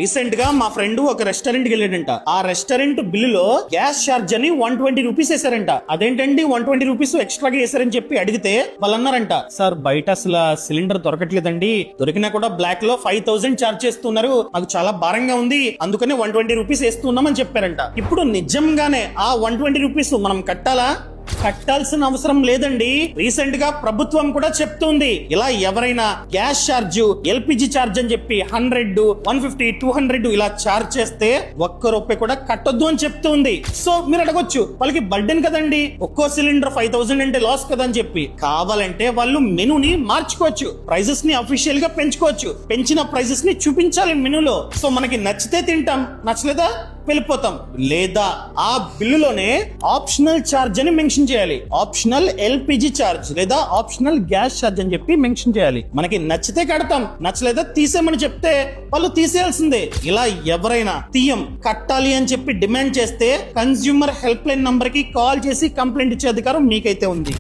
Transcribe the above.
Recent గా మా friend ఒక రెస్టారెంట్ కి వెళ్ళాడంట. ఆ రెస్టారెంట్ బిల్లులో గ్యాస్ ఛార్జ్ అని 120 రూపీస్ వేసారంట. అదేంటండి 120 రూపీస్ ఎక్స్ట్రాగా వేసారని చెప్పి అడిగితే వాళ్ళు అన్నారంట, సార్ బయట అసలు సిలిండర్ దొరకట్లేదండి, దొరికినా కూడా బ్లాక్ లో 5000 ఛార్జ్ చేస్తున్నారు, నాకు చాలా భారంగా ఉంది, అందుకనే 120 రూపీస్ వేస్తున్నామని చెప్పారంట. ఇప్పుడు నిజంగానే ఆ 120 రూపీస్ మనం కట్టాల్సిన అవసరం లేదండి. రీసెంట్ గా ప్రభుత్వం కూడా చెప్తుంది, ఇలా ఎవరైనా గ్యాస్ ఛార్జ్, ఎల్పిజి ఛార్జ్ అని చెప్పి 100, 150, 200 ఇలా ఛార్జ్ చేస్తే ఒక్క రూపాయి కూడా కట్టొద్దు అని చెప్తుంది. సో మీరు అడగొచ్చు, వాళ్ళకి బర్డెన్ కదండి, ఒక్కో సిలిండర్ 5000 అంటే లాస్ కదా అని చెప్పి. కావాలంటే వాళ్ళు మెనూని మార్చుకోవచ్చు, ప్రైజెస్ ని అఫీషియల్ గా పెంచుకోవచ్చు, పెంచిన ప్రైజెస్ ని చూపించాలి మెనూలో. సో మనకి నచ్చితే తింటాం, నచ్చలేదా వెళ్ళిపోతాం. లేదా ఆ బిల్లులోనే ఆప్షనల్ ఛార్జ్ అని మెన్షన్ చేయాలి, ఆప్షనల్ ఎల్పిజి ఛార్జ్ లేదా ఆప్షనల్ గ్యాస్ ఛార్జ్ అని చెప్పి మెన్షన్ చేయాలి. మనకి నచ్చితే కడతాం, నచ్చలేదా తీసేయమని చెప్తే వాళ్ళు తీసేయాల్సిందే. ఇలా ఎవరైనా కట్టాలి అని చెప్పి డిమాండ్ చేస్తే కన్స్యూమర్ హెల్ప్ లైన్ నంబర్ కి కాల్ చేసి కంప్లైంట్ ఇచ్చే అధికారం మీకైతే ఉంది.